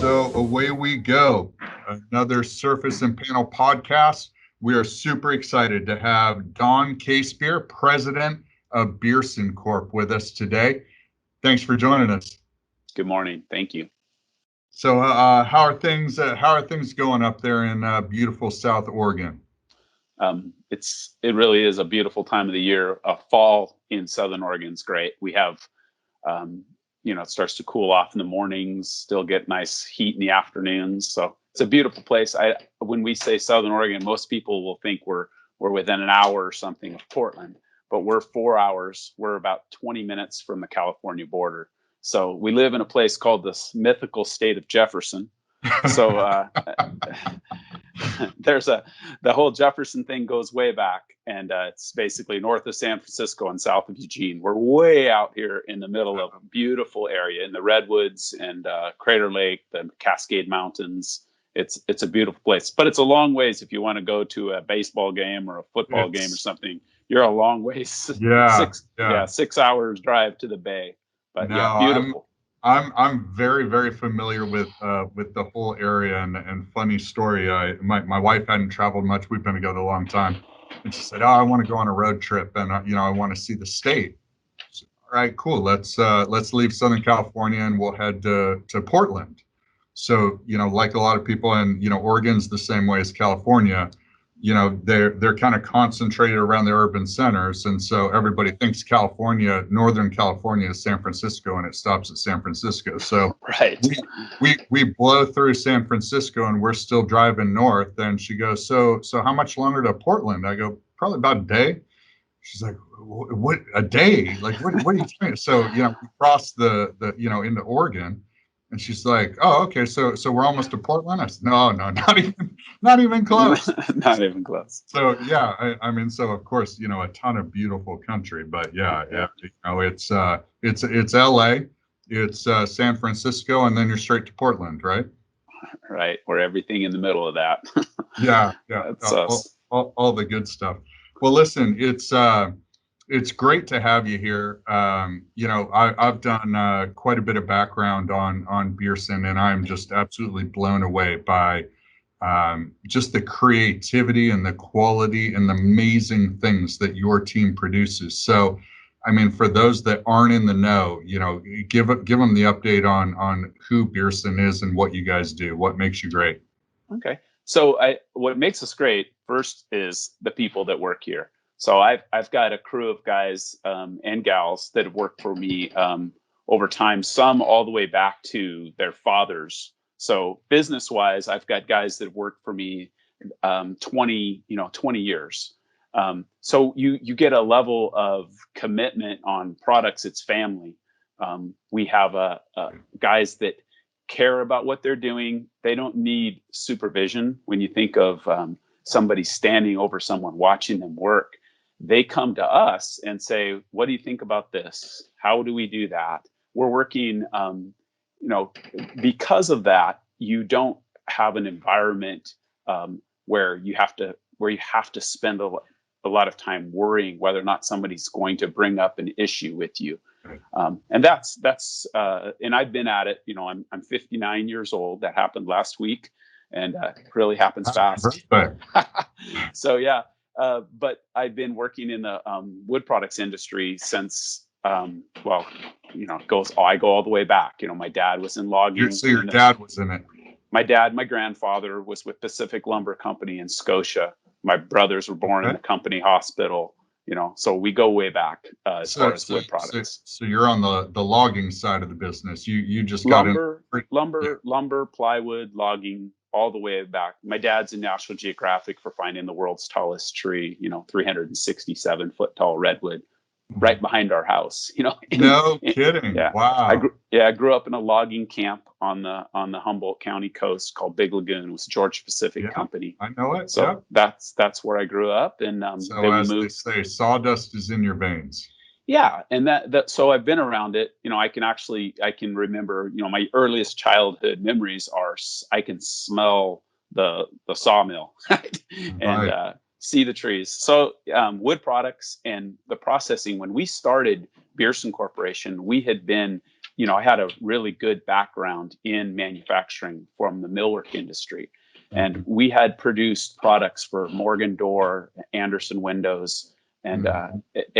So away we go. Another Surface and Panel podcast. We are super excited to have Don Casebier, president of Bierson Corp, with us today. Thanks for joining us. Good morning. Thank you. So, how are things? How are things going up there in beautiful South Oregon? It really is a beautiful time of the year. Fall in Southern Oregon is great. We have, it starts to cool off in the mornings. Still get nice heat in the afternoons. So it's a beautiful place. When we say Southern Oregon, most people will think we're within an hour or something of Portland, but we're 4 hours. We're about 20 minutes from the California border. So we live in a place called the mythical state of Jefferson. So the whole Jefferson thing goes way back, and it's basically north of San Francisco and south of Eugene. We're way out here in the middle of a beautiful area in the Redwoods and Crater Lake, the Cascade Mountains. It's a beautiful place, but it's a long ways if you want to go to a baseball game or a football game or something. You're a long ways. Yeah, 6 hours drive to the bay. But yeah, beautiful. I'm very, very familiar with the whole area, and funny story. My wife hadn't traveled much. We've been together a long time, and she said, "Oh, I want to go on a road trip, and I want to see the state." So, all right, cool. Let's leave Southern California and we'll head to Portland. So like a lot of people, and Oregon's the same way as California. They're kind of concentrated around the urban centers, and so everybody thinks Northern California is San Francisco, and it stops at San Francisco. So right, we blow through San Francisco, and we're still driving north. And she goes, so how much longer to Portland? I go, probably about a day. She's like, what, a day? Like, what are you saying? So we crossed the into Oregon. And she's like, "Oh, okay. So we're almost to Portland." I said, "No, not even close." Not even close. So yeah, I mean, so of course, a ton of beautiful country, but yeah, it's LA, it's San Francisco, and then you're straight to Portland, right? Right, we're everything in the middle of that. Yeah, That's us. All the good stuff. Well, listen, it's great to have you here. I've done quite a bit of background on Bierson, and I'm just absolutely blown away by just the creativity and the quality and the amazing things that your team produces. So, I mean, for those that aren't in the know, give them the update on who Bierson is and what you guys do. What makes you great? Okay. So what makes us great first is the people that work here. So I've got a crew of guys and gals that have worked for me over time, some all the way back to their fathers. So business wise, I've got guys that have worked for me 20 years. So you get a level of commitment on products. It's family. We have guys that care about what they're doing. They don't need supervision. When you think of somebody standing over someone watching them work, they come to us and say, "What do you think about this? How do we do that?" We're working, because of that, you don't have an environment where you have to spend a lot of time worrying whether or not somebody's going to bring up an issue with you. And that's and I've been at it. I'm 59 years old. That happened last week, and it really happens fast. So yeah. But I've been working in the wood products industry since, I go all the way back. My dad was in logging. So your dad was in it. My grandfather was with Pacific Lumber Company in Scotia. My brothers were born in the company hospital. So we go way back as far as wood products. So you're on the logging side of the business. You just lumber, plywood, logging. All the way back. My dad's in National Geographic for finding the world's tallest tree, 367 foot tall redwood right behind our house, No kidding. Yeah. Wow. I grew up in a logging camp on the Humboldt County coast called Big Lagoon. It was Georgia Pacific Company. I know it. So that's where I grew up. And so as they say, sawdust is in your veins. Yeah. And so I've been around it. I can remember, my earliest childhood memories are, I can smell the sawmill and see the trees. So wood products and the processing, when we started Bierson Corporation, we had been I had a really good background in manufacturing from the millwork industry. And we had produced products for Morgan Door, Anderson Windows, and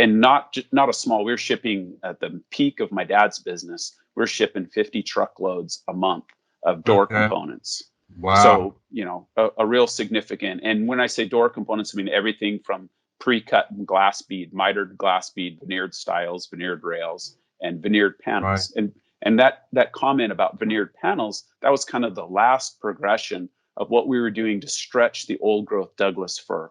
not a small. We were shipping at the peak of my dad's business. We're shipping 50 truckloads a month of door components. Wow. So, a real significant. And when I say door components, I mean everything from pre-cut glass bead, mitered glass bead, veneered stiles, veneered rails, and veneered panels. Right. And that comment about veneered panels, that was kind of the last progression of what we were doing to stretch the old growth Douglas fir.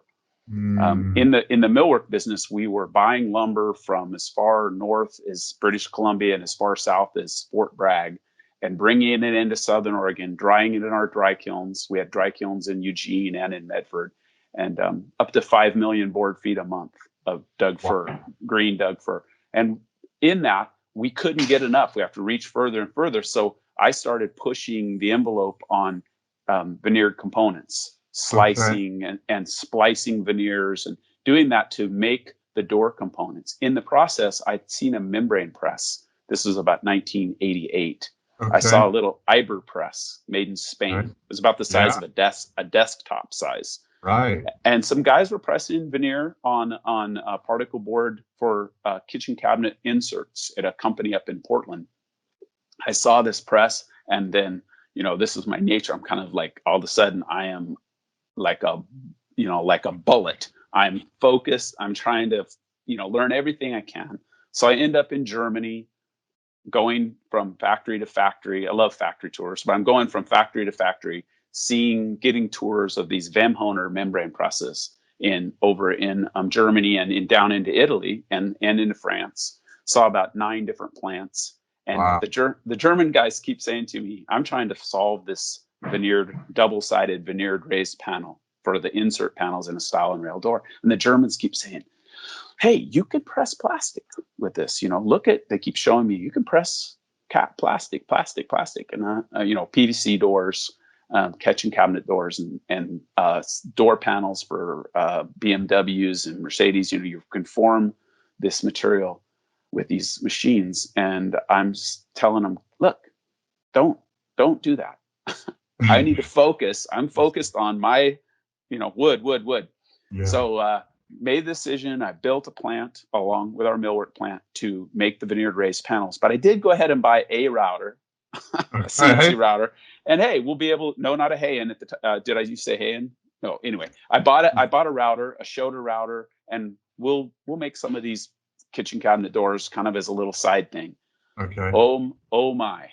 In the millwork business, we were buying lumber from as far north as British Columbia and as far south as Fort Bragg, and bringing it into Southern Oregon, drying it in our dry kilns. We had dry kilns in Eugene and in Medford, and up to 5 million board feet a month of Doug fir, green Doug fir. And in that, we couldn't get enough. We have to reach further and further. So I started pushing the envelope on veneered components, slicing and splicing veneers, and doing that to make the door components. In the process, I'd seen a membrane press. This was about 1988. I saw a little Iber press made in Spain. It was about the size of a desktop size. Right. And some guys were pressing veneer on particle board for kitchen cabinet inserts at a company up in Portland. I saw this press, and then, this is my nature. I'm kind of like, all of a sudden I am like a bullet. I'm focused. I'm trying to, learn everything I can. So I end up in Germany, going from factory to factory. I love factory tours, but I'm going from factory to factory, getting tours of these Wemhoner membrane presses over in Germany and down into Italy and into France. Saw about 9 different plants. And the German guys keep saying to me, I'm trying to solve this double-sided veneered raised panel for the insert panels in a stile and rail door. And the Germans keep saying, hey, you could press plastic with this. They keep showing me, you can press plastic. And, PVC doors, kitchen cabinet doors, and door panels for BMWs and Mercedes. You can form this material with these machines. And I'm telling them, look, don't do that. I need to focus. I'm focused on my, wood. Yeah. So made the decision. I built a plant along with our millwork plant to make the veneered raised panels. But I did go ahead and buy a router, a CNC router. And hey, we'll be able, no, not a Hayen at the did I used to say Hayen? No, anyway, I bought a router, a Shoda router, and we'll make some of these kitchen cabinet doors kind of as a little side thing. Okay. Oh my.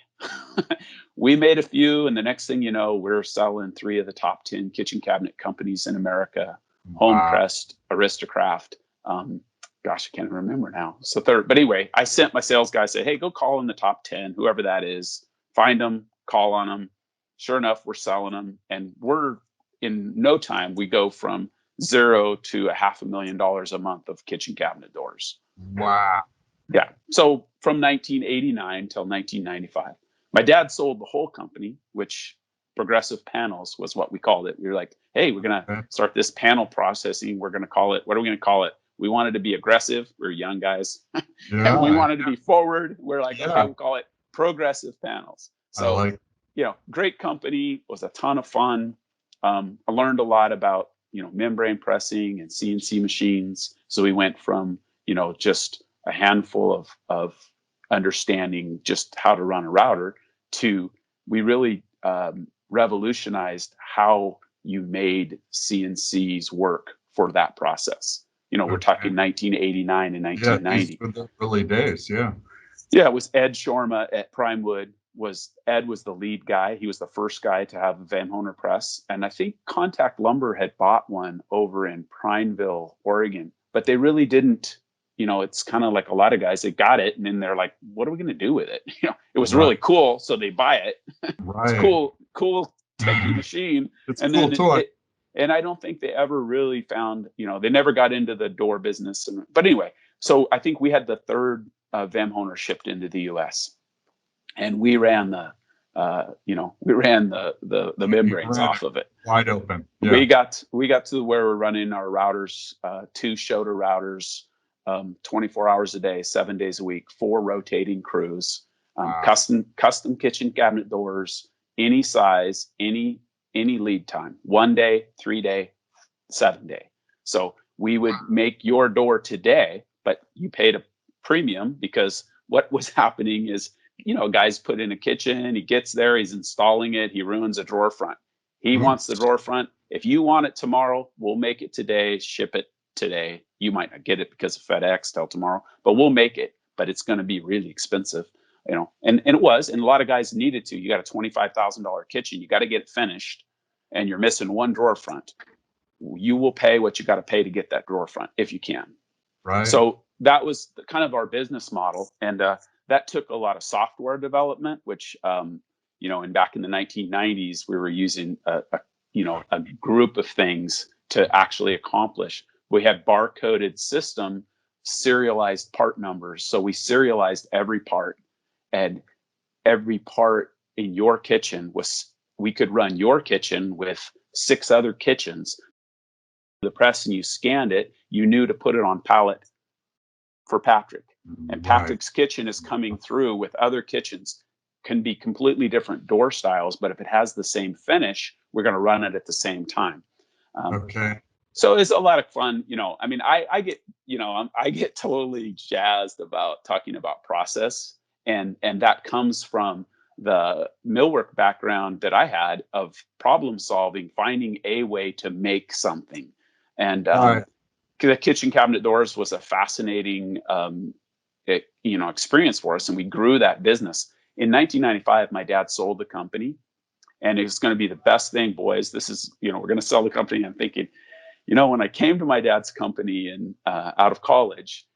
We made a few, and the next thing you know, we're selling 3 of the top 10 kitchen cabinet companies in America. Homecrest, Aristocraft. Gosh, I can't remember now. So third, but anyway, I sent my sales guy, say, hey, go call in the top 10, whoever that is, find them, call on them. Sure enough, we're selling them, and we're in no time. We go from 0 to $500,000 a month of kitchen cabinet doors. Wow. Yeah. So from 1989 till 1995, my dad sold the whole company, which Progressive Panels was what we called it. We were like, hey, we're going to start this panel processing. We're going to call it, what are we going to call it? We wanted to be aggressive. We were young guys. And we wanted to be forward. We're like, okay, we'll call it Progressive Panels. So, great company, was a ton of fun. I learned a lot about, membrane pressing and CNC machines. So we went from, just a handful of understanding just how to run a router to we really revolutionized how you made CNCs work for that process. We're talking 1989 and 1990. Yeah, the early days, yeah. Yeah, it was Ed Shorma at Primewood. Ed was the lead guy. He was the first guy to have a Wemhoner press. And I think Contact Lumber had bought one over in Prineville, Oregon. But they really didn't, it's kind of like a lot of guys, they got it, and then they're like, what are we going to do with it? It was really cool, so they buy it. Right. It's cool techie machine. It's and cool then toy. And I don't think they ever really found, they never got into the door business. But anyway, so I think we had the third Wemhoner shipped into the U.S. and we ran the membranes off of it. Wide open. Yeah. We got to where we're running our routers, 2 Shoda routers, 24 hours a day, 7 days a week, 4 rotating crews. Wow. Custom kitchen cabinet doors, any size, any lead time, 1 day, 3 day, 7 day. So we would make your door today, but you paid a premium because what was happening is, guys put in a kitchen, he gets there, he's installing it, he ruins a drawer front. He wants the drawer front. If you want it tomorrow, we'll make it today, ship it today. You might not get it because of FedEx till tomorrow, but we'll make it, but it's going to be really expensive, and it was, and a lot of guys needed to. You got a $25,000 kitchen, you got to get it finished, and you're missing one drawer front. You will pay what you got to pay to get that drawer front if you can. Right. So that was kind of our business model, and that took a lot of software development, which and back in the 1990s we were using a group of things to actually accomplish. We had barcoded system, serialized part numbers, so we serialized every part, and every part in your kitchen we could run your kitchen with 6 other kitchens. The press and you scanned it, you knew to put it on pallet for Patrick. And Patrick's kitchen is coming through with other kitchens, can be completely different door styles, but if it has the same finish, we're going to run it at the same time. Okay. So it's a lot of fun. I get totally jazzed about talking about process, and that comes from the millwork background that I had of problem solving, finding a way to make something. And the kitchen cabinet doors was a fascinating experience for us, and we grew that business. In 1995, my dad sold the company, and it was going to be the best thing, boys. This is, we're going to sell the company. I'm thinking, when I came to my dad's company and out of college,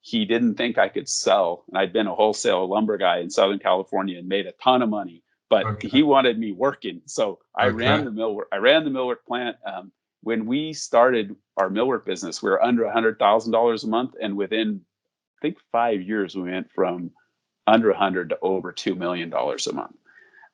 he didn't think I could sell. And I'd been a wholesale lumber guy in Southern California and made a ton of money, but he wanted me working. So I ran the millwork plant. When we started our millwork business, we were under $100,000 a month. And within, I think, 5 years, we went from under 100 to over $2 million a month.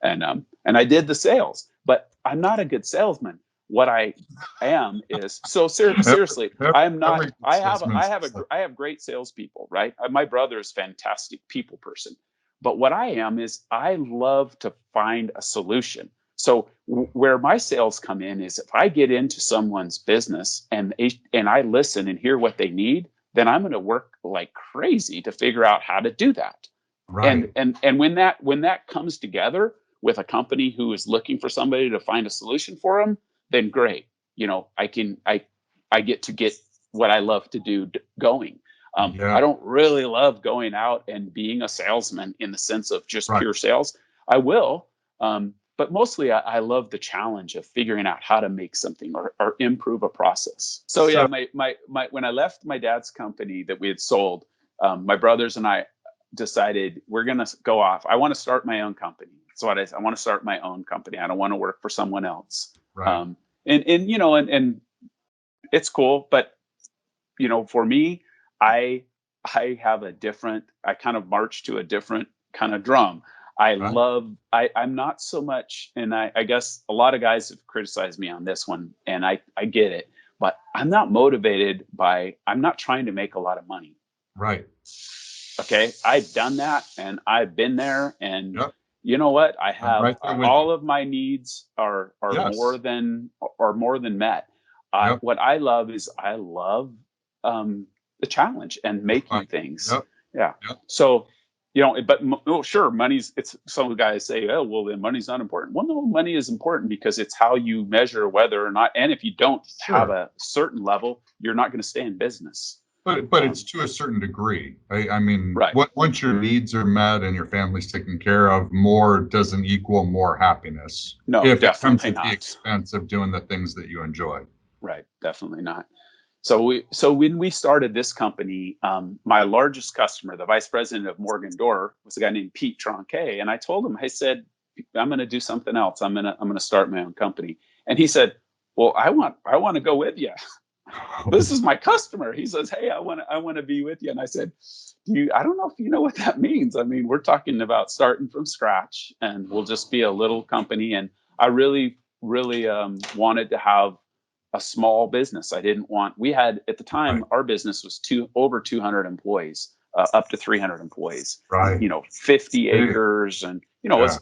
And I did the sales, but I'm not a good salesman. What I am is, so seriously, I'm not. I have great salespeople, right? My brother is a fantastic people person, but what I am is I love to find a solution. So where my sales come in is if I get into someone's business and I listen and hear what they need, then I'm going to work like crazy to figure out how to do that. Right. And when that comes together with a company who is looking for somebody to find a solution for them, then great. I get to get what I love to do going. I don't really love going out and being a salesman in the sense of just pure sales. I will, but mostly I love the challenge of figuring out how to make something or improve a process. So yeah, my when I left my dad's company that we had sold, my brothers and I decided we're going to go off. I want to start my own company. So I want to start my own company. I don't want to work for someone else. Right. And it's cool, but for me, I have I kind of march to a different kind of drum. I'm not so much, and I guess a lot of guys have criticized me on this one, and I get it, but I'm not motivated I'm not trying to make a lot of money. Right. Okay. I've done that and I've been there, and you know what? I have all of my needs are more than met. What I love is the challenge and making things. Yeah. So, but sure, it's some guys say, oh, well, then money's not important. Well, no, money is important because it's how you measure whether or not, and if you don't have a certain level, you're not going to stay in business. But it's to a certain degree. I mean, once your needs are met and your family's taken care of, more doesn't equal more happiness. No, if it comes at the expense of doing the things that you enjoy. Right, definitely not. So when we started this company, my largest customer, the vice president of Morgan Door, was a guy named Pete Tronquet, and I told him, I said, I'm going to do something else. I'm going to start my own company, and he said, well, I want to go with you. This is my customer. He says, hey, I want to be with you. And I said, I don't know if you know what that means. I mean, we're talking about starting from scratch, and we'll just be a little company. And I really, really wanted to have a small business. We had, at the time, our business was over 200 employees. up to 300 employees, Right. 50 acres, and Yeah.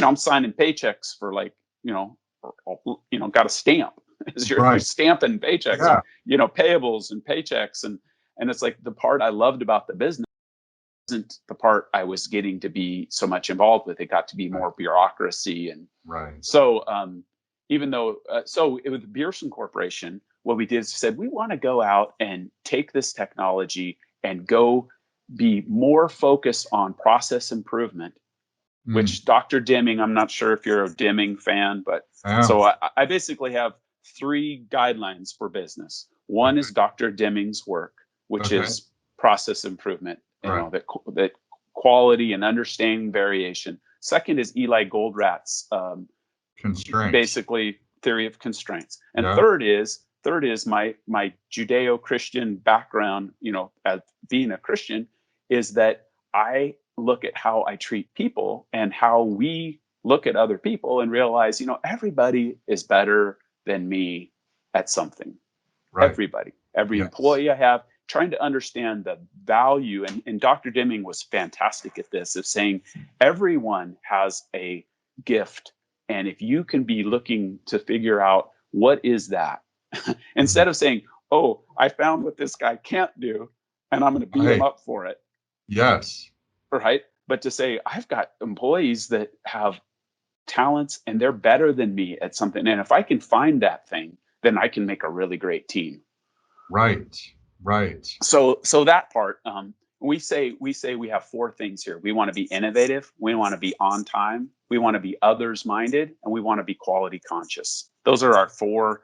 I'm signing paychecks for like, got a stamp as you're Right. stamping paychecks, Yeah. and payables and paychecks, and it's like the part I loved about the business isn't the part I was getting to be so much involved with. It got to be more bureaucracy. And Right. so even though with Bierson Corporation, what we did is said we want to go out and take this technology and go be more focused on process improvement, which Dr. Deming, I'm not sure if you're a Deming fan, but so I basically have 3 guidelines for business. One is Dr. Deming's work, which is process improvement, that quality and understanding variation. Second is Eli Goldrat's constraints, basically theory of constraints. And third is my Judeo-Christian background, as being a Christian, is that I look at how I treat people and how we look at other people and realize, everybody is better than me at something. Right. Everybody, every employee I have, trying to understand the value. And Dr. Deming was fantastic at this, of saying everyone has a gift. And if you can be looking to figure out what is that, instead of saying, oh, I found what this guy can't do, and I'm going to beat him up for it. Yes. Right. But to say, I've got employees that have talents and they're better than me at something. And if I can find that thing, then I can make a really great team. Right. Right. So that part, we say we have 4 things here. We want to be innovative. We want to be on time. We want to be others minded, and we want to be quality conscious. Those are our 4,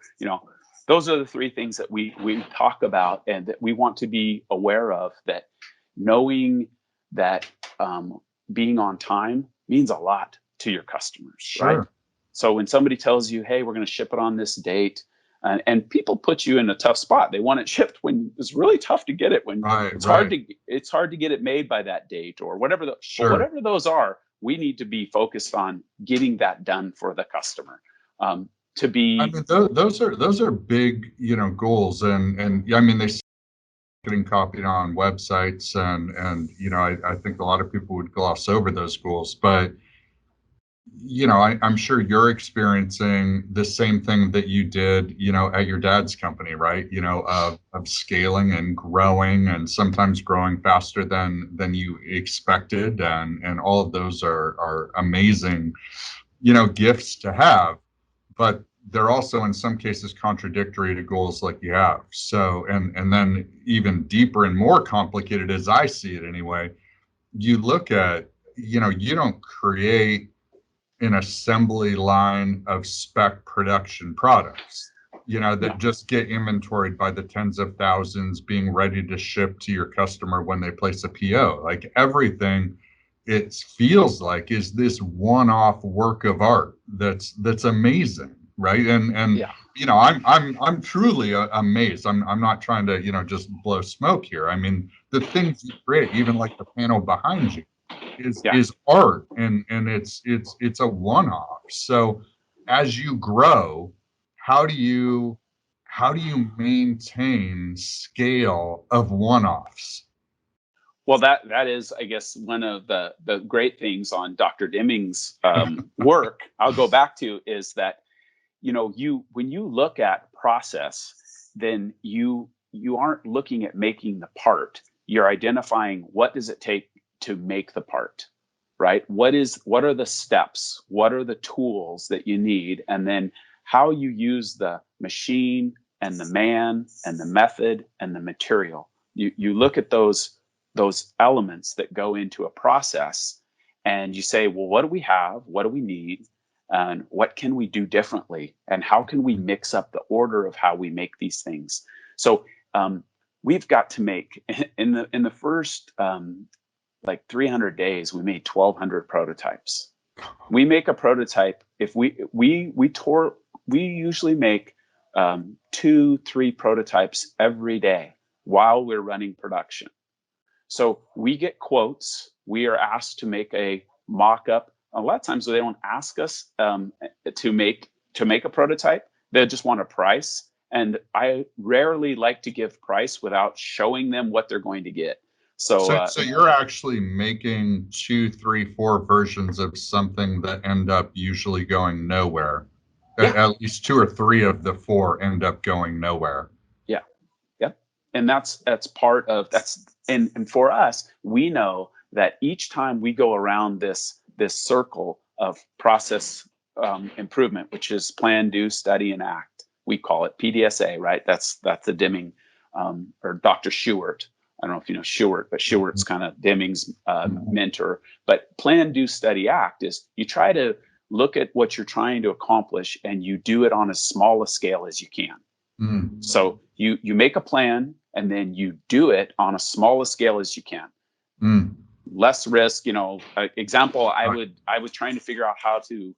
those are the 3 things that we talk about and that we want to be aware of, that knowing that being on time means a lot to your customers. Sure. Right? So when somebody tells you, hey, we're going to ship it on this date, and people put you in a tough spot. They want it shipped when it's really tough to get it, when it's hard to get it made by that date, or whatever whatever those are. We need to be focused on getting that done for the customer. To be, I mean, those are big, goals, and I mean, they getting copied on websites, and I think a lot of people would gloss over those goals, but I'm sure you're experiencing the same thing that you did, at your dad's company, right? Of scaling and growing, and sometimes growing faster than you expected, and all of those are amazing, gifts to have, but they're also in some cases contradictory to goals like you have. So, and then even deeper and more complicated, as I see it anyway, you look at, you don't create an assembly line of spec production products, that just get inventoried by the tens of thousands, being ready to ship to your customer when they place a PO. Like everything, it feels like, is this one-off work of art that's amazing, right? And I'm truly amazed. I'm not trying to just blow smoke here. I mean, the things you create, even like the panel behind you, is art, and it's a one-off. So as you grow, how do you maintain scale of one-offs? Well, that is, I guess, one of the great things on Dr. Deming's work. I'll go back to is that when you look at process, then you aren't looking at making the part. You're identifying what does it take to make the part, right? What are the steps? What are the tools that you need? And then how you use the machine and the man and the method and the material. You look at those elements that go into a process, and you say, well, what do we have? What do we need? And what can we do differently? And how can we mix up the order of how we make these things? So we've got to make, in the first 300 days, we made 1,200 prototypes. We make a prototype. If we usually make 2-3 prototypes every day while we're running production. So we get quotes. We are asked to make a mock-up. A lot of times they don't ask us to make a prototype. They just want a price. And I rarely like to give price without showing them what they're going to get. So you're actually making 2, 3, 4 versions of something that end up usually going nowhere. Yeah. At least 2 or 3 of the 4 end up going nowhere. Yeah. Yep. And that's part of and for us, we know that each time we go around this circle of process improvement, which is plan, do, study, and act, we call it PDSA, right? That's the Deming or Dr. Shewart. I don't know if you know Shewart, but Shewart's kind of Deming's mentor. But plan, do, study, act is you try to look at what you're trying to accomplish and you do it on as small a scale as you can. Mm. So you make a plan and then you do it on a smallest scale as you can. Mm. Less risk, example, I was trying to figure out how to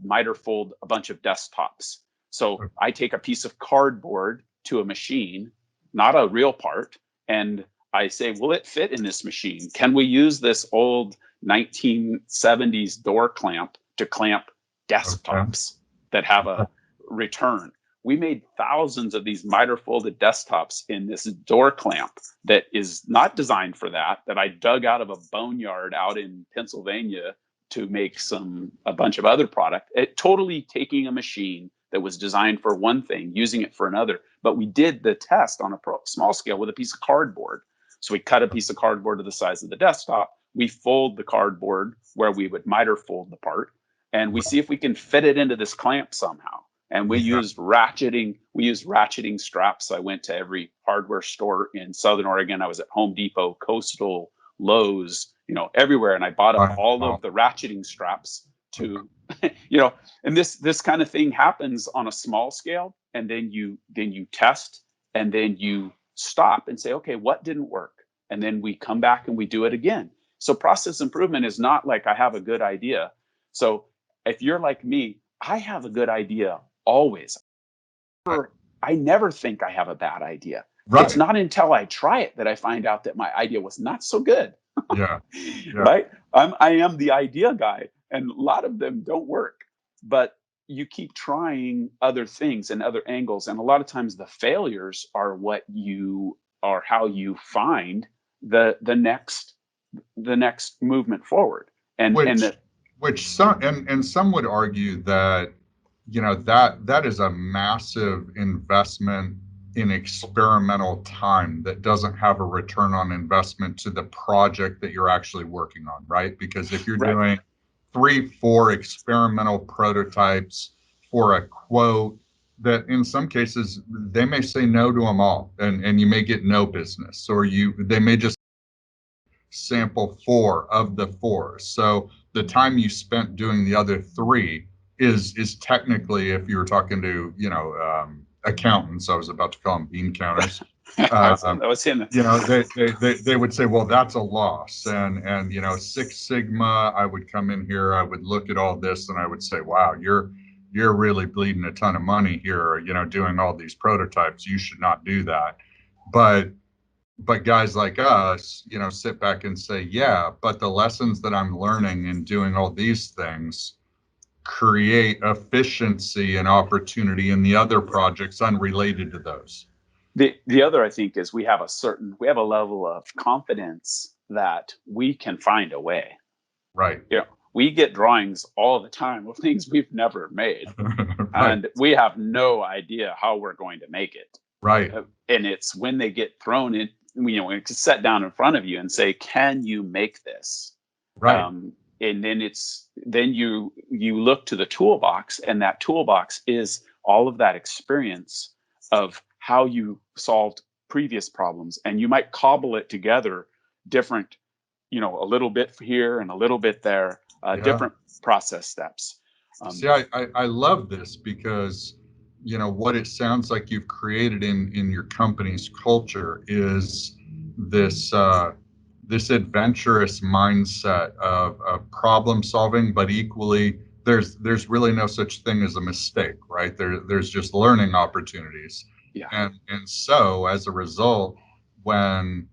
miter fold a bunch of desktops. So I take a piece of cardboard to a machine, not a real part, and I say, will it fit in this machine? Can we use this old 1970s door clamp to clamp desktops that have a return? We made thousands of these miter folded desktops in this door clamp that is not designed for that I dug out of a boneyard out in Pennsylvania to make a bunch of other product. It totally taking a machine that was designed for one thing, using it for another. But we did the test on a small scale with a piece of cardboard. So we cut a piece of cardboard to the size of the desktop. We fold the cardboard where we would miter fold the part, and we see if we can fit it into this clamp somehow. And we used ratcheting straps. I went to every hardware store in Southern Oregon. I was at Home Depot, Coastal, Lowe's, everywhere. And I bought up all of the ratcheting straps to, and this kind of thing happens on a small scale. And then you test, and then you stop and say, okay, what didn't work? And then we come back and we do it again. So process improvement is not like I have a good idea. So if you're like me, I have a good idea always. I never think I have a bad idea. Right. It's not until I try it that I find out that my idea was not so good. Yeah. Right? I am the idea guy, and a lot of them don't work. But you keep trying other things and other angles, and a lot of times the failures are how you find the next movement forward. Which some would argue that that is a massive investment in experimental time that doesn't have a return on investment to the project that you're actually working on, right? Because if you're doing 3, 4 experimental prototypes for a quote that in some cases they may say no to them all, and you may get no business, or they may just sample 4 of the 4. So the time you spent doing the other 3 is technically, if you were talking to accountants, I was about to call them bean counters. I was saying that. They would say, well, that's a loss. And Six Sigma, I would come in here, I would look at all this, and I would say, wow, you're really bleeding a ton of money here, doing all these prototypes. You should not do that. But guys like us, sit back and say, yeah, but the lessons that I'm learning in doing all these things create efficiency and opportunity in the other projects unrelated to those. The other, I think, is we have a level of confidence that we can find a way. Right. We get drawings all the time of things we've never made. Right. And we have no idea how we're going to make it. Right. And it's when they get thrown in, it's set down in front of you and say, can you make this? Right. And then you look to the toolbox, and that toolbox is all of that experience of how you solved previous problems, and you might cobble it together different, a little bit here and a little bit there, different process steps. See, I love this because what it sounds like you've created in your company's culture is this adventurous mindset of problem solving, but equally there's really no such thing as a mistake, right? There's just learning opportunities. Yeah. And so as a result, when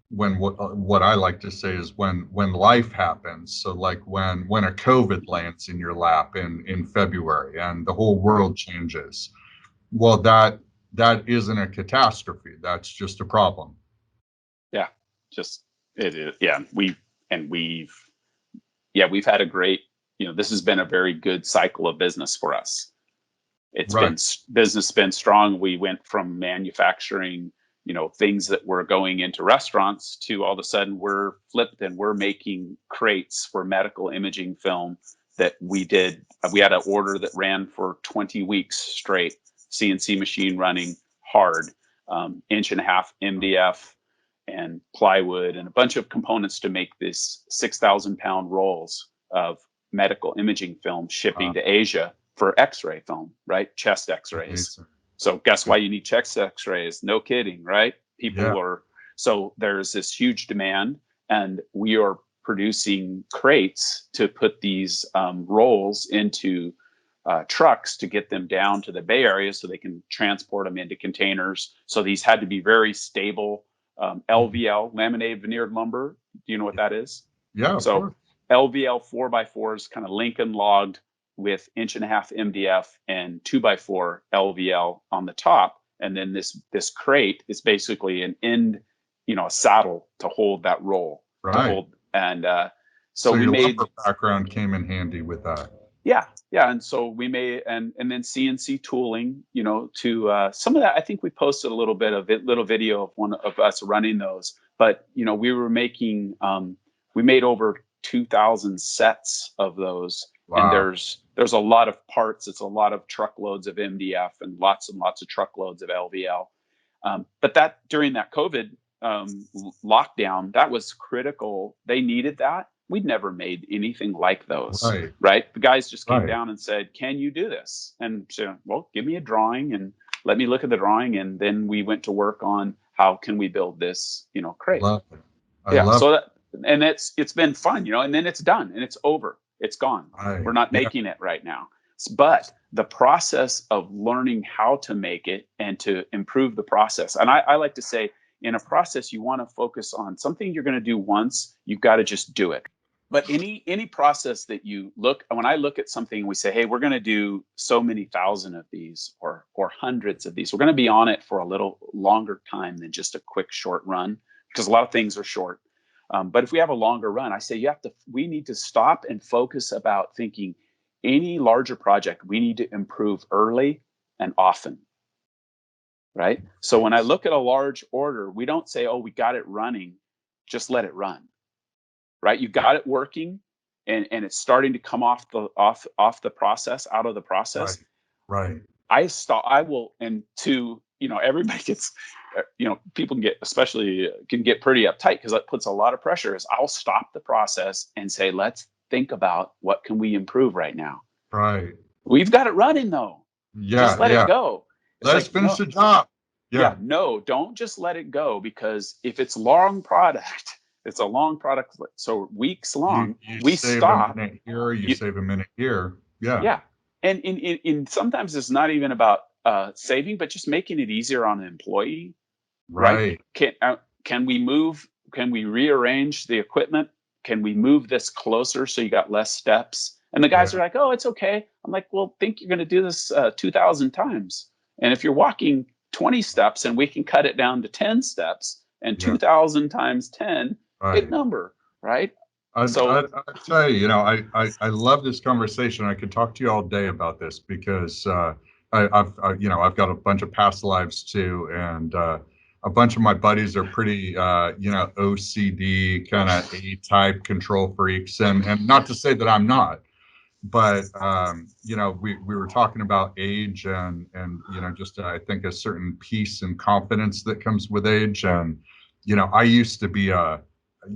what I like to say is when life happens, so like when a COVID lands in your lap in February and the whole world changes, well, that isn't a catastrophe. That's just a problem. Yeah. Just It is. Yeah. We've had a great, this has been a very good cycle of business for us. It's Right. business been strong. We went from manufacturing, things that were going into restaurants to all of a sudden we're flipped and we're making crates for medical imaging film that we did. We had an order that ran for 20 weeks straight, CNC machine running hard, 1.5 MDF and plywood and a bunch of components to make this 6,000 pound rolls of medical imaging film shipping to Asia for x-ray film, right? Chest x-rays. So guess why you need chest x-rays? No kidding, right? So there's this huge demand, and we are producing crates to put these rolls into trucks to get them down to the Bay Area so they can transport them into containers. So these had to be very stable. LVL, laminated veneered lumber. Do you know what that is? Yeah. So LVL 4x4s, kind of Lincoln logged with 1.5 MDF and 2x4 LVL on the top. And then this crate is basically an end, a saddle to hold that roll. Right. So we your made lumber background came in handy with that. Yeah. And so we made, and then CNC tooling, to some of that. I think we posted a little bit of little video of one of us running those. But we were making, we made over 2,000 sets of those. Wow. And there's a lot of parts. It's a lot of truckloads of MDF and lots of truckloads of LVL. But that during that COVID lockdown, that was critical. They needed that. We'd never made anything like those, right? The guys just came down and said, "Can you do this?" And so, well, give me a drawing and let me look at the drawing. And then we went to work on how can we build this, crate. Love it. And it's been fun, and then it's done and it's over. It's gone. We're not making it right now. But the process of learning how to make it and to improve the process. And I like to say, in a process, you want to focus on something you're going to do once. You've got to just do it. But any process that when I look at something and we say, hey, we're going to do so many thousand of these or hundreds of these, we're going to be on it for a little longer time than just a quick short run, because a lot of things are short. But if we have a longer run, I say we need to stop and focus about thinking any larger project, we need to improve early and often. Right. So when I look at a large order, we don't say, oh, we got it running, just let it run. Right. You got it working and it's starting to come off the process, out of the process. Right. I will, and everybody gets, people can get pretty uptight because that puts a lot of pressure. Is I'll stop the process and say, let's think about what can we improve right now. Right. We've got it running though. Yeah. Just let it go. Let's finish the job. Yeah. No, don't just let it go, because if it's long product, it's a long product. So weeks long, we stop. A minute here, you save a minute here. Yeah. Yeah. And in sometimes it's not even about saving, but just making it easier on an employee. Right. Can we rearrange the equipment? Can we move this closer so you got less steps? And the guys are like, oh, it's okay. I'm like, well, think you're going to do this 2,000 times. And if you're walking 20 steps and we can cut it down to 10 steps and 2,000 times 10, big number, right? I tell you, I love this conversation. I could talk to you all day about this because I've got a bunch of past lives too, and a bunch of my buddies are pretty, OCD kind of A-type control freaks, and not to say that I'm not. But we were talking about age and just I think a certain peace and confidence that comes with age. And I used to be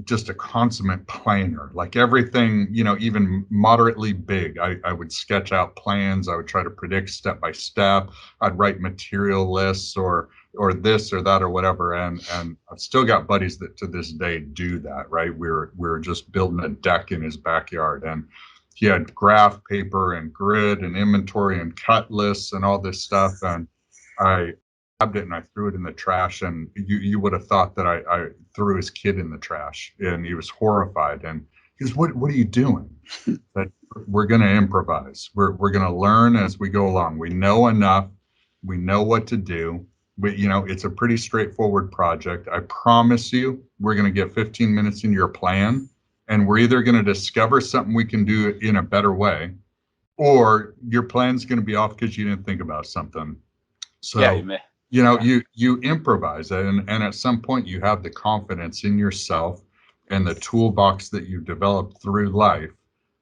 just a consummate planner, like everything, even moderately big. I would sketch out plans. I would try to predict step by step. I'd write material lists or this or that or whatever. And I've still got buddies that to this day do that. Right. We were just building a deck in his backyard, and he had graph paper and grid and inventory and cut lists and all this stuff. And I grabbed it and I threw it in the trash. And you would have thought that I threw his kid in the trash, and he was horrified. And he goes, what are you doing? That we're going to improvise. We're going to learn as we go along. We know enough. We know what to do. It's a pretty straightforward project. I promise you, we're going to get 15 minutes in your plan, and we're either going to discover something we can do in a better way, or your plan's going to be off because you didn't think about something. Yeah, you So, may. Yeah. you improvise, and at some point you have the confidence in yourself and the toolbox that you've developed through life,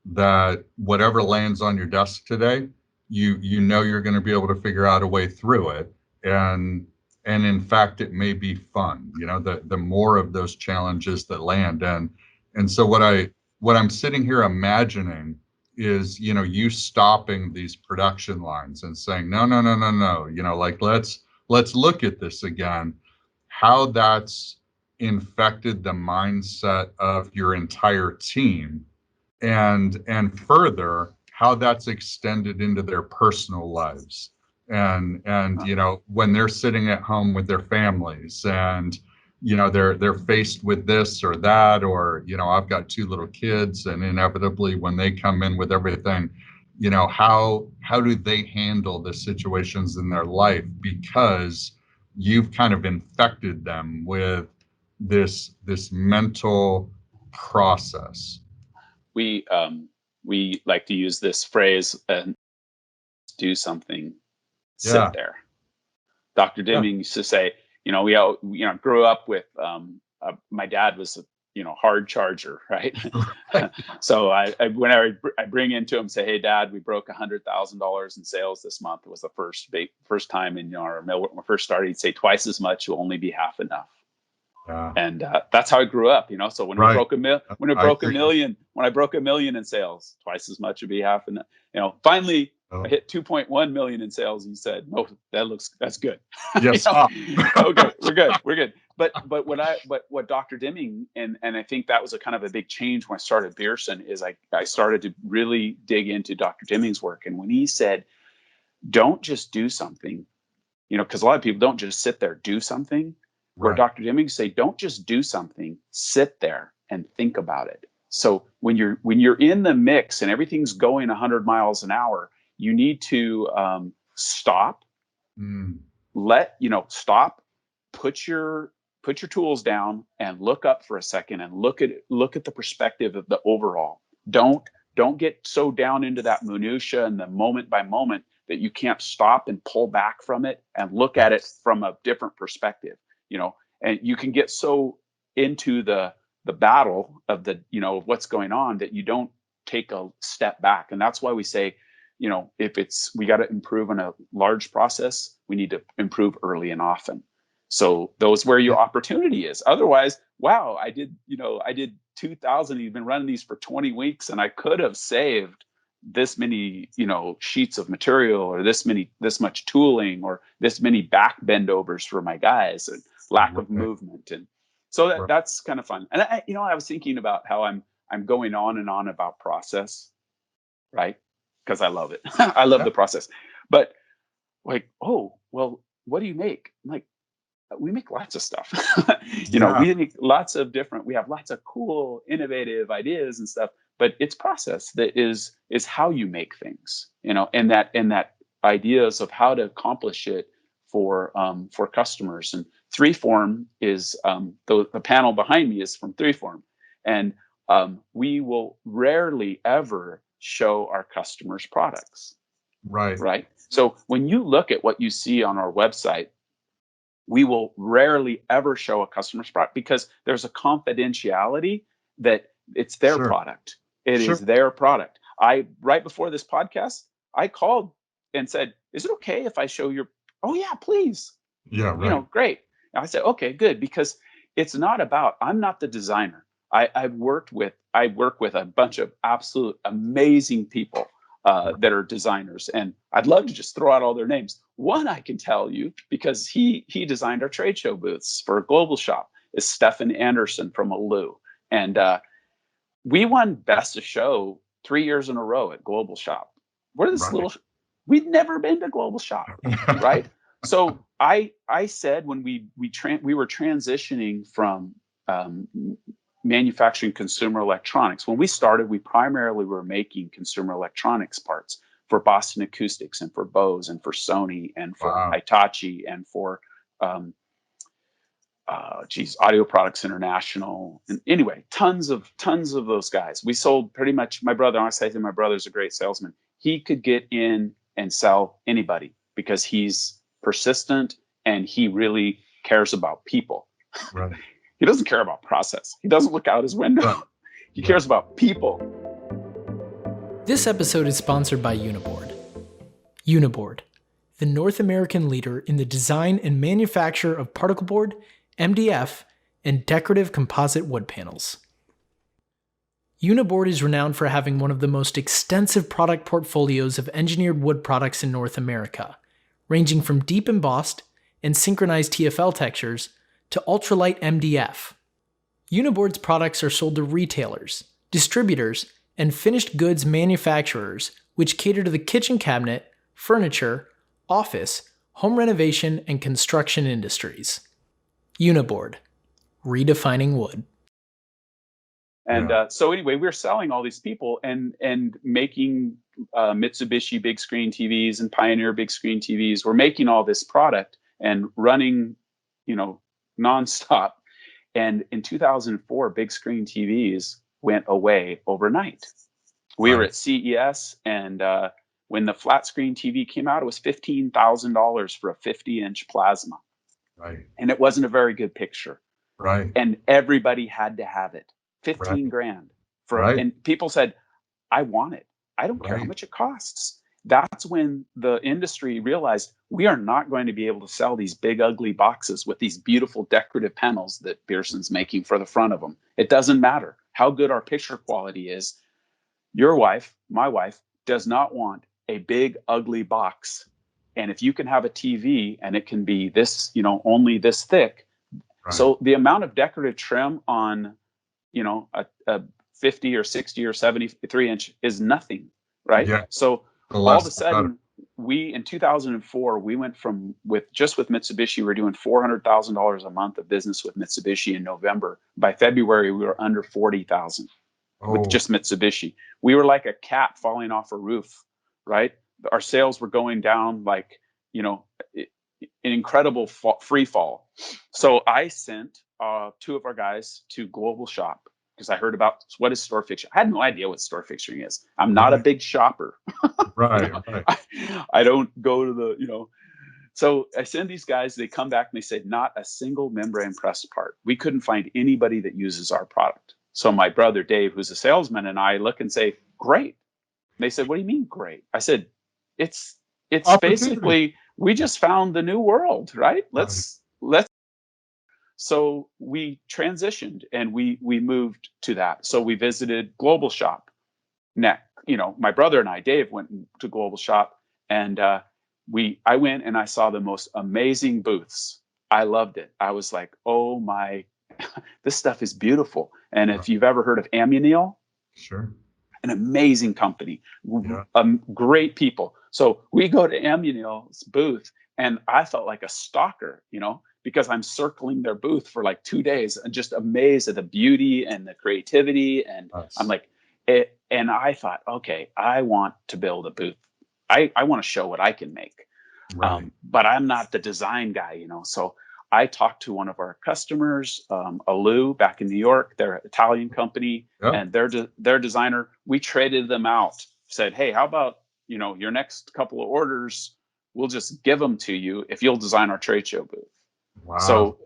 that whatever lands on your desk today, you know you're going to be able to figure out a way through it. And in fact, it may be fun, the more of those challenges that land. And so what I'm sitting here imagining is, you stopping these production lines and saying, no, no, no, no, no, like, let's look at this again, how that's infected the mindset of your entire team, and further, how that's extended into their personal lives, and when they're sitting at home with their families, and they're faced with this or that, or I've got two little kids, and inevitably when they come in with everything, how do they handle the situations in their life, because you've kind of infected them with this mental process. We like to use this phrase, do something, sit Yeah, there. Dr. yeah. Deming used to say, we all, grew up with, my dad was a, hard charger, right? So whenever I bring into him, say, hey, Dad, we broke $100,000 in sales this month. It was the first time in our mill when we first started. He'd say, twice as much will only be half enough. Yeah. And that's how I grew up, So when we Right. broke when I agree. when I broke $1 million in sales, twice as much would be half enough. Finally, Oh. I hit 2.1 million in sales. And he said, "No, that's good." Yes. Okay, we're good. But what Dr. Deming, and I think that was a kind of a big change when I started Bierson, is I started to really dig into Dr. Deming's work. And when he said, "Don't just do something," because a lot of people don't just sit there, do something. Where Right. Dr. Deming say, don't just do something, sit there and think about it. So when you're in the mix and everything's going 100 miles an hour, you need to stop, stop, put your tools down and look up for a second and look at the perspective of the overall. Don't get so down into that minutia and the moment by moment that you can't stop and pull back from it and look at it from a different perspective. And you can get so into the battle of the, of what's going on, that you don't take a step back. And that's why we say, if we got to improve on a large process, we need to improve early and often. So those where your opportunity is. Otherwise, wow, I did 2,000. You've been running these for 20 weeks, and I could have saved this many, sheets of material, or this much tooling, or this many back bend overs for my guys, and lack of movement. And so that's kind of fun. And I was thinking about how I'm going on and on about process, right? Because I love it. I love the process. But like, oh, well, what do you make? I'm like, we make lots of stuff. We make lots of different, we have lots of cool, innovative ideas and stuff, but it's process that is how you make things, and that ideas of how to accomplish it for customers. And 3Form is, the panel behind me is from 3Form. And we will rarely ever show our customers products. Right. So when you look at what you see on our website, we will rarely ever show a customer's product, because there's a confidentiality that it's their product. It is their product. Right before this podcast, I called and said, is it okay if I show your, oh yeah, please. Yeah, right. Great. And I said, okay, good. Because it's not about, I'm not the designer. I work with a bunch of absolute amazing people that are designers, and I'd love to just throw out all their names. One I can tell you, because he designed our trade show booths for Global Shop, is Stefan Anderson from Alu, and we won Best of Show 3 years in a row at Global Shop. We're this little, we'd never been to Global Shop, right? So I said, when we were transitioning from manufacturing consumer electronics. When we started, we primarily were making consumer electronics parts for Boston Acoustics and for Bose and for Sony and for Hitachi and for Audio Products International. And anyway, tons of those guys. We sold pretty much. My brother, I say my brother's a great salesman. He could get in and sell anybody because he's persistent and he really cares about people. Right. He doesn't care about process. He doesn't look out his window. Right. He cares about people. This episode is sponsored by Uniboard. Uniboard, the North American leader in the design and manufacture of particle board, MDF, and decorative composite wood panels. Uniboard is renowned for having one of the most extensive product portfolios of engineered wood products in North America, ranging from deep embossed and synchronized TFL textures to ultralight MDF. Uniboard's products are sold to retailers, distributors, and finished goods manufacturers, which cater to the kitchen cabinet, furniture, office, home renovation, and construction industries. Uniboard, redefining wood. And so anyway, we're selling all these people and making Mitsubishi big screen TVs and Pioneer big screen TVs. We're making all this product and running, nonstop. And in 2004, big screen TVs went away overnight. We were at CES, and when the flat screen TV came out, it was $15,000 for a 50-inch plasma. Right. And it wasn't a very good picture. Right. And everybody had to have it. 15 grand for and people said, I want it. I don't care how much it costs. That's when the industry realized we are not going to be able to sell these big, ugly boxes with these beautiful decorative panels that Bierson's making for the front of them. It doesn't matter how good our picture quality is. Your wife, my wife, does not want a big, ugly box. And if you can have a TV and it can be this, only this thick. Right. So the amount of decorative trim on, a 50 or 60 or 73 inch is nothing. Right. Yeah. So all of a sudden, in 2004, we went from with Mitsubishi, we're doing $400,000 a month of business with Mitsubishi in November. By February, we were under 40,000 with just Mitsubishi. We were like a cat falling off a roof, right? Our sales were going down like, an incredible free fall. So I sent two of our guys to Global Shop because I heard about what is store fixturing. I had no idea what store fixturing is. I'm not a big shopper. Right. I don't go to the, So I send these guys, they come back and they say, not a single membrane press part. We couldn't find anybody that uses our product. So my brother, Dave, who's a salesman, and I look and say, great. They said, what do you mean great? I said, it's basically, we just found the new world, right? Let's. So we transitioned and we moved to that. So we visited Global Shop. My brother and I, Dave, went to Global Shop, and I went and I saw the most amazing booths. I loved it. I was like, oh my, this stuff is beautiful. And if you've ever heard of Ammunil, sure, an amazing company, great people. So we go to Ammunil's booth, and I felt like a stalker, because I'm circling their booth for like 2 days and just amazed at the beauty and the creativity. And I'm like, and I thought, okay, I want to build a booth. I want to show what I can make. Right. But I'm not the design guy, So I talked to one of our customers, Alu, back in New York. They're an Italian company, and their designer. We traded them out. Said, hey, how about your next couple of orders? We'll just give them to you if you'll design our trade show booth. Wow. So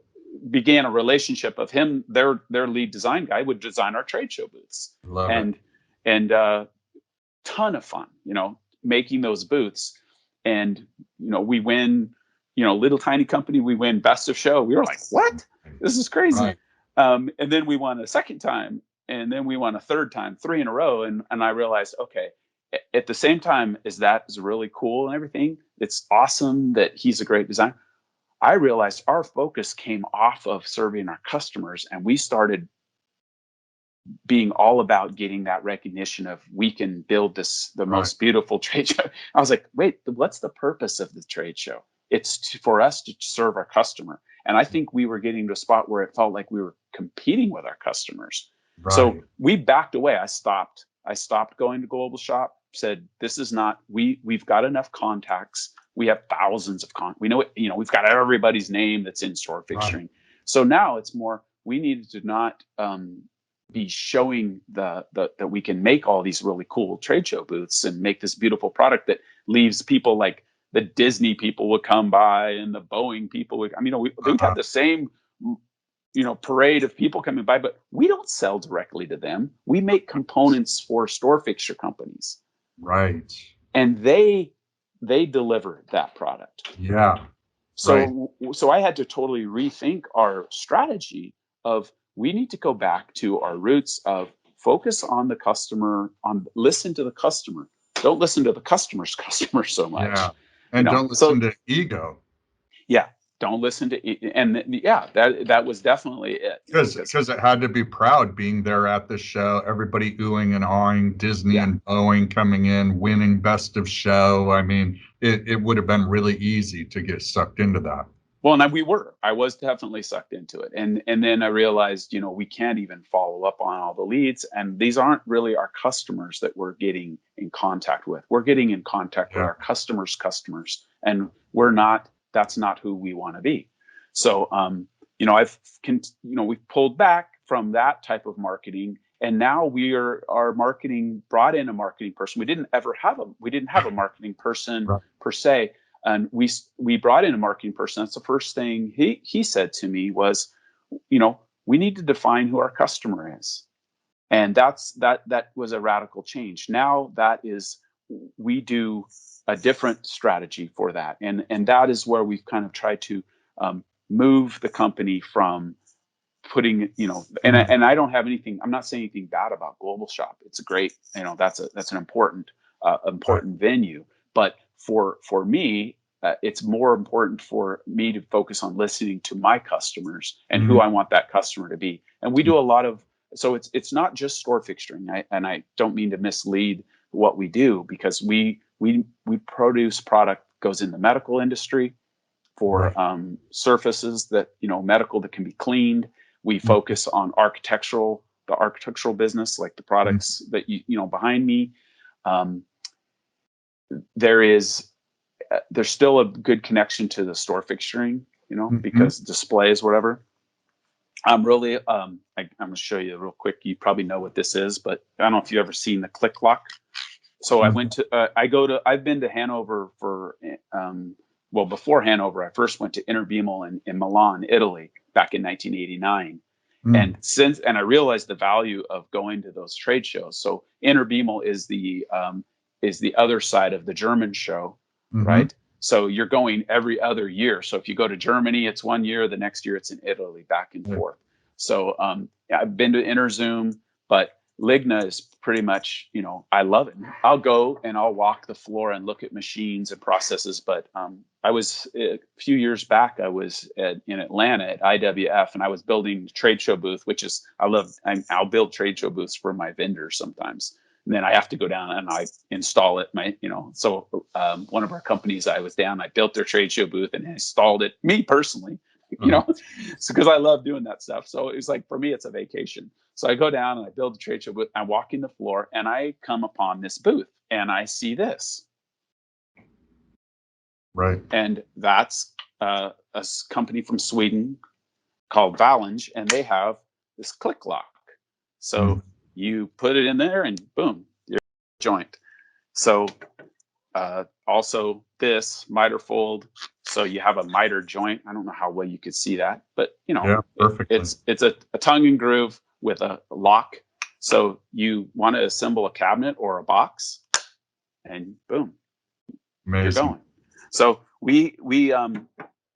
began a relationship of him. Their lead design guy would design our trade show booths. Love it. And ton of fun, making those booths. And we win. Little tiny company, we win best of show. We were like, what? This is crazy. Right. And then we won a second time, and then we won a third time, 3 in a row. And I realized, okay, at the same time as that is really cool and everything, it's awesome that he's a great designer. I realized our focus came off of serving our customers, and we started being all about getting that recognition of we can build the most beautiful trade show. I was like, wait, what's the purpose of the trade show? It's for us to serve our customer. And I think we were getting to a spot where it felt like we were competing with our customers. Right. So we backed away. I stopped going to Global Shop, said, this is not, we've got enough contacts. we have thousands of we know it, we've got everybody's name that's in store fixturing. Right. So now it's more, we needed to not be showing that we can make all these really cool trade show booths and make this beautiful product that leaves people like the Disney people would come by and the Boeing people would, we'd have the same, parade of people coming by, but we don't sell directly to them. We make components for store fixture companies. Right. And they deliver that product. Yeah. So, so I had to totally rethink our strategy of, we need to go back to our roots of focus on the customer, listen to the customer. Don't listen to the customer's customer so much. Yeah. And don't listen to ego. Yeah. Don't listen to, and yeah, that was definitely it. Because it had to be proud being there at the show, everybody oohing and awing, Disney and Boeing coming in, winning best of show. I mean, it would have been really easy to get sucked into that. Well, and I was definitely sucked into it. And then I realized, we can't even follow up on all the leads. And these aren't really our customers that we're getting in contact with. We're getting in contact with our customers' customers. And that's not who we want to be. So, we've pulled back from that type of marketing. And now our marketing brought in a marketing person. We didn't have a marketing person per se. And we brought in a marketing person. That's the first thing he said to me was, we need to define who our customer is. And that was a radical change. Now we do a different strategy for that. And that is where we've kind of tried to move the company from putting, and I don't have anything, I'm not saying anything bad about Global Shop. It's a great, that's an important venue. But for me, it's more important for me to focus on listening to my customers and who I want that customer to be. And we do a lot of, so it's not just store fixturing. And I don't mean to mislead what we do, because we produce product goes in the medical industry for surfaces that, medical that can be cleaned. We focus on the architectural business, like the products that behind me. There's still a good connection to the store fixturing, because displays, whatever. I'm really, I'm going to show you real quick. You probably know what this is, but I don't know if you've ever seen the click lock. So I went to, I've been to Hanover for, before Hanover, I first went to Interbimal in Milan, Italy, back in 1989. And I realized the value of going to those trade shows. So Interbimal is the other side of the German show, right? So you're going every other year. So if you go to Germany, it's 1 year, the next year it's in Italy, back and forth. So I've been to Interzoom, but Ligna is pretty much, I love it. I'll go and I'll walk the floor and look at machines and processes. But I was a few years back, I was in Atlanta at IWF, and I was building a trade show booth, which is, I'll build trade show booths for my vendors sometimes. And then I have to go down and I install it. So one of our companies, I was down, I built their trade show booth and installed it, me personally, because I love doing that stuff. So it was like, for me, it's a vacation. So I go down and I build the trade show booth. I'm walking the floor and I come upon this booth and I see this. Right. And that's a company from Sweden called Valange, and they have this click lock. So you put it in there and boom, your joint. So also this miter fold. So you have a miter joint. I don't know how well you could see that, but it's a tongue and groove with a lock. So you want to assemble a cabinet or a box, and boom, you're going. So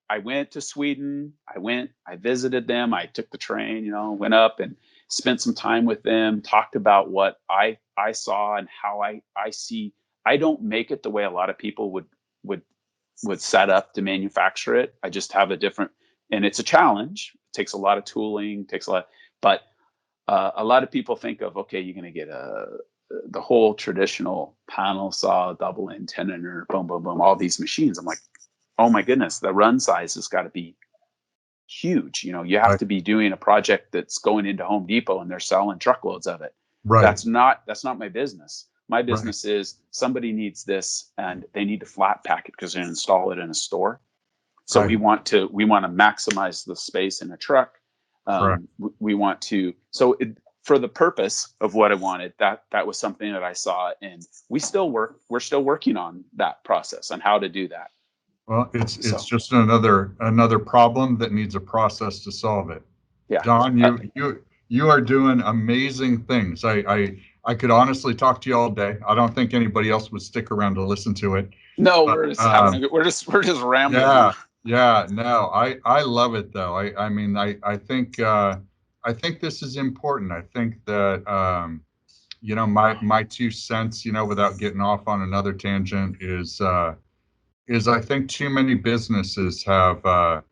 I went to Sweden. I visited them. I took the train, went up and spent some time with them, talked about what I saw and how I see. I don't make it the way a lot of people would set up to manufacture it. I just have and it's a challenge. It takes a lot of tooling, but a lot of people think of, okay, you're going to get the whole traditional panel saw, double end, 10-inner, boom, boom, boom, all these machines. I'm like, oh my goodness, the run size has got to be huge. You have to be doing a project that's going into Home Depot and they're selling truckloads of it. Right. That's not my business. My business is somebody needs this and they need to flat pack it because they're going to install it in a store. So Right. we want to maximize the space in a truck. We want to, for the purpose of what I wanted, that was something that I saw, and we're still working on that process on how to do that. Well, it's just another problem that needs a process to solve it. Yeah. Don, you are doing amazing things. I could honestly talk to you all day. I don't think anybody else would stick around to listen to it. No, we're just rambling. Yeah, no, I love it though. I mean, I think this is important. I think that my 2 cents, without getting off on another tangent, is I think too many businesses have are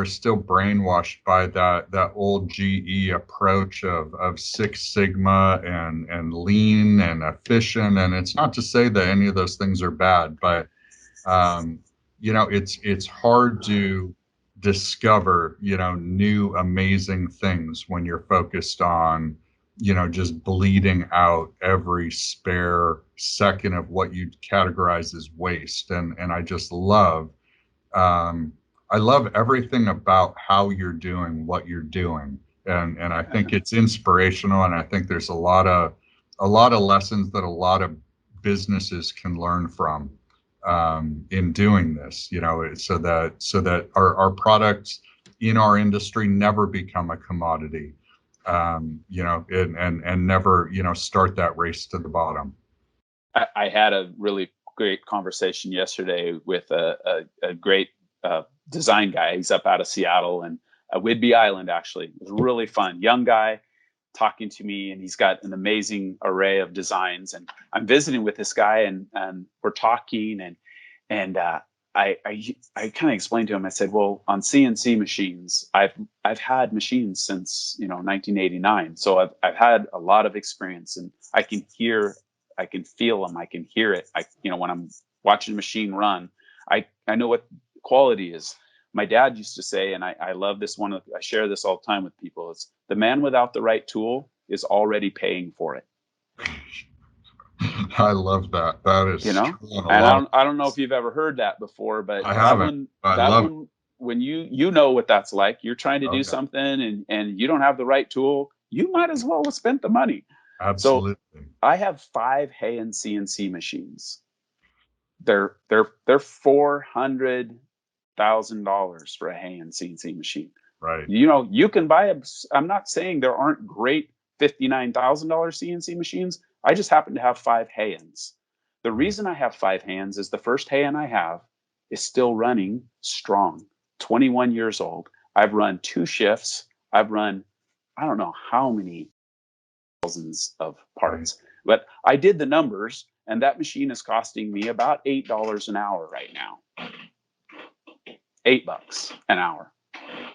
still brainwashed by that old GE approach of Six Sigma and lean and efficient. And it's not to say that any of those things are bad, but it's hard to discover new amazing things when you're focused on just bleeding out every spare second of what you'd categorize as waste. And I just love I love everything about how you're doing what you're doing. And I think it's inspirational, and I think there's a lot of lessons that a lot of businesses can learn from in doing this, so that our products in our industry never become a commodity, and never, start that race to the bottom. I had a really great conversation yesterday with a great design guy. He's up out of Seattle and Whidbey Island, actually. It was really fun. Young guy talking to me, and he's got an amazing array of designs. And I'm visiting with this guy, and we're talking, and I kind of explained to him. I said, well, on CNC machines, I've had machines since 1989, so I've had a lot of experience, and I can feel them, I can hear it. When I'm watching a machine run, I know what quality is. My dad used to say, and I love this one. I share this all the time with people. It's the man without the right tool is already paying for it. I love that. That is, and I don't know if you've ever heard that before, but I haven't. When you know what that's like, you're trying to do something and you don't have the right tool, you might as well have spent the money. Absolutely. So I have 5 Heian CNC machines. They're $400,000 for a Heian CNC machine. Right. You can buy I'm not saying there aren't great $59,000 CNC machines. I just happen to have 5 Heians. The reason I have 5 Heians is the first Heian I have is still running strong. 21 years old. I've run 2 shifts. I've run, I don't know how many thousands of parts, but I did the numbers, and that machine is costing me about $8 an hour right now. $8 an hour,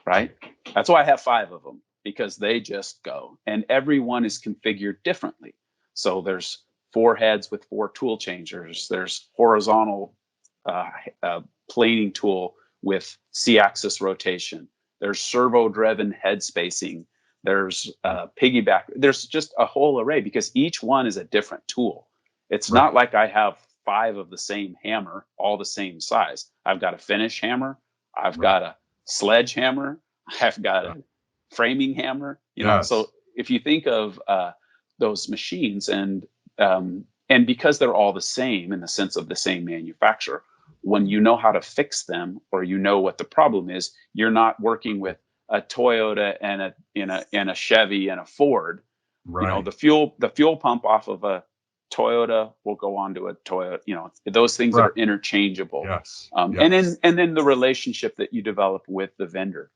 right? That's why I have 5 of them, because they just go, and every one is configured differently. So there's 4 heads with 4 tool changers. There's horizontal planing tool with C-axis rotation. There's servo-driven head spacing. There's piggyback. There's just a whole array, because each one is a different tool. It's not like I have 5 of the same hammer, all the same size. I've got a finish hammer. I've got a sledgehammer. I've got a framing hammer. So if you think of those machines, and because they're all the same in the sense of the same manufacturer, when you know how to fix them, or you know what the problem is, you're not working with a Toyota and a Chevy and a Ford. Right. The fuel pump off of a Toyota will go on to a Toyota. Those things are interchangeable. Yes. And then the relationship that you develop with the vendor.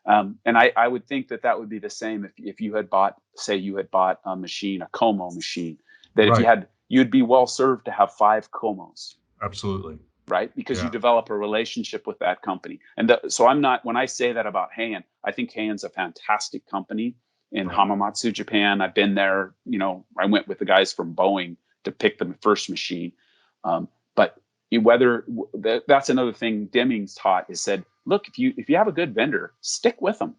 And I would think that would be the same if you had bought a machine, a Como machine, that you'd be well served to have 5 Comos. Absolutely. Right? Because you develop a relationship with that company. And so when I say that about Heian, I think Heian's a fantastic company in Hamamatsu, Japan. I've been there, I went with the guys from Boeing to pick the first machine. But that's another thing Deming's taught, is said, look, if you have a good vendor, stick with them.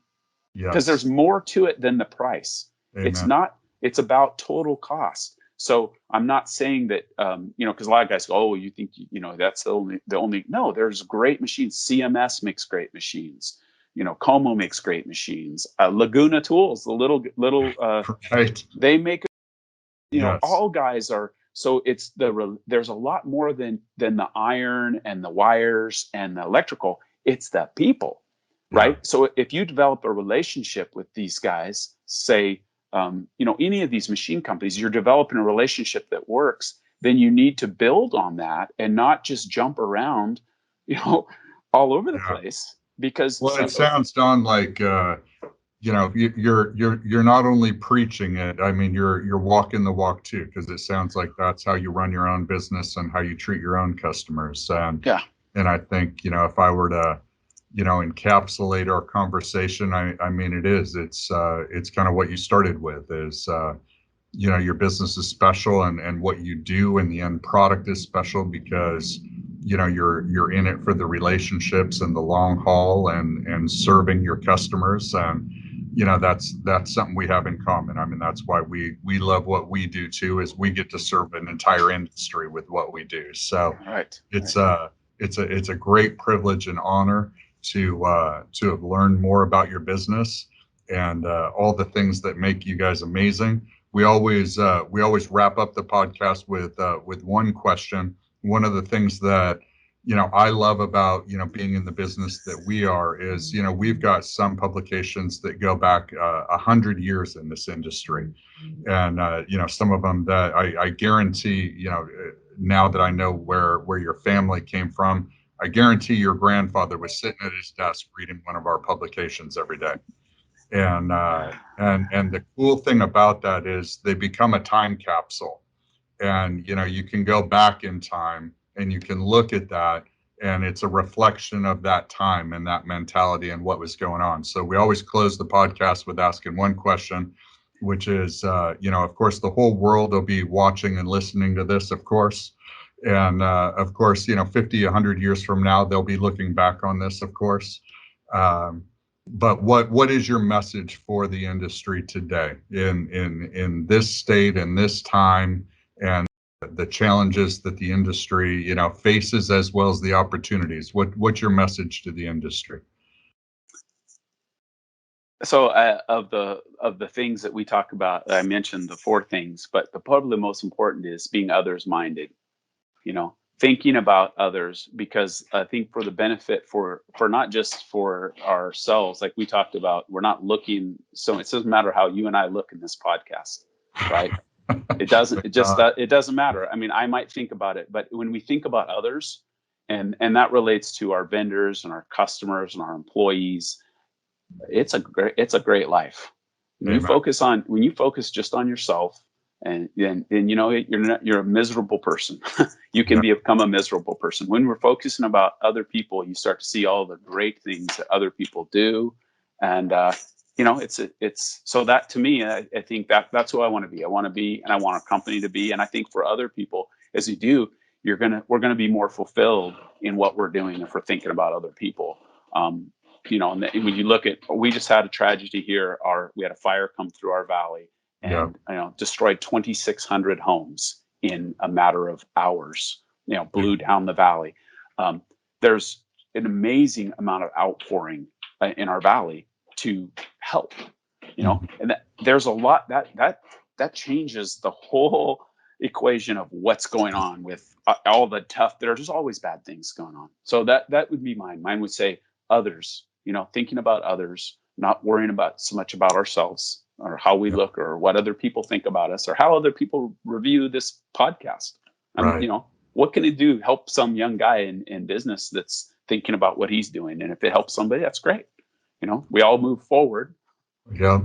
Because there's more to it than the price. Amen. It's about total cost. So I'm not saying that, because a lot of guys go, oh, you think, that's the only, no, there's great machines. CMS makes great machines. Como makes great machines. Laguna Tools, the little, Right. they make, Yes. all guys are, so it's there's a lot more than the iron and the wires and the electrical. It's the people, right? Yeah. So if you develop a relationship with these guys, say, any of these machine companies, you're developing a relationship that works, then you need to build on that and not just jump around, all over the place. Because Well, it sounds, Don, like you're not only preaching it. I mean, you're walking the walk too, because it sounds like that's how you run your own business and how you treat your own customers. And yeah, and I think, if I were to, encapsulate our conversation, I mean, it's kind of what you started with is, your business is special, and what you do and the end product is special because, you're in it for the relationships and the long haul and serving your customers. And, that's something we have in common. I mean, that's why we love what we do too, is we get to serve an entire industry with what we do. So right. it's a great privilege and honor to have learned more about your business and all the things that make you guys amazing. We always wrap up the podcast with one question. One of the things that I love about being in the business that we are is we've got some publications that go back 100 years in this industry, and some of them that I guarantee now that I know where your family came from, I guarantee your grandfather was sitting at his desk reading one of our publications every day. And the cool thing about that is they become a time capsule, and you can go back in time and you can look at that, and it's a reflection of that time and that mentality and what was going on. So we always close the podcast with asking one question, which is, of course, the whole world will be watching and listening to this, of course. And of course, 50, 100 years from now, they'll be looking back on this, of course. But what is your message for the industry today in this state and this time, and the challenges that the industry faces, as well as the opportunities? What's your message to the industry? So of the things that we talk about, I mentioned the four things, but probably the most important is being others minded. Thinking about others, because I think for the benefit for not just for ourselves, like we talked about, we're not looking. So it doesn't matter how you and I look in this podcast, right? It doesn't matter. I mean, I might think about it, but when we think about others, and that relates to our vendors and our customers and our employees, it's a great life. When you focus just on yourself, and then you're a miserable person. You can become a miserable person. When we're focusing about other people, you start to see all the great things that other people do, and it's so that, to me, I think that's who I want to be. I want to be, and I want our company to be. And I think for other people, as you do, we're gonna be more fulfilled in what we're doing if we're thinking about other people. And when you look at, we just had a tragedy here. We had a fire come through our valley and destroyed 2,600 homes in a matter of hours. Blew down the valley. There's an amazing amount of outpouring in our valley to help. And there's a lot that changes the whole equation of what's going on with all the tough. There's always bad things going on. So that would be mine. Mine would say others. Thinking about others, not worrying about so much about ourselves or how we look or what other people think about us or how other people review this podcast. Right. What can it do? Help some young guy in business that's thinking about what he's doing. And if it helps somebody, that's great. We all move forward. Yeah,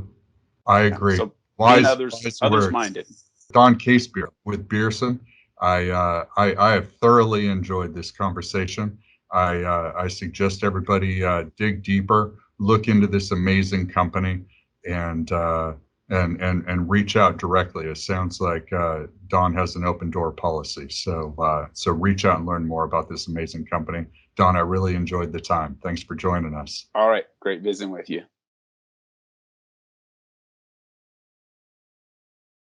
I agree. So Wise others minded. Don Casebier with Bierson. I have thoroughly enjoyed this conversation. I suggest everybody dig deeper, look into this amazing company, and reach out directly. It sounds like Don has an open door policy. So reach out and learn more about this amazing company. Don, I really enjoyed the time. Thanks for joining us. All right. Great visiting with you.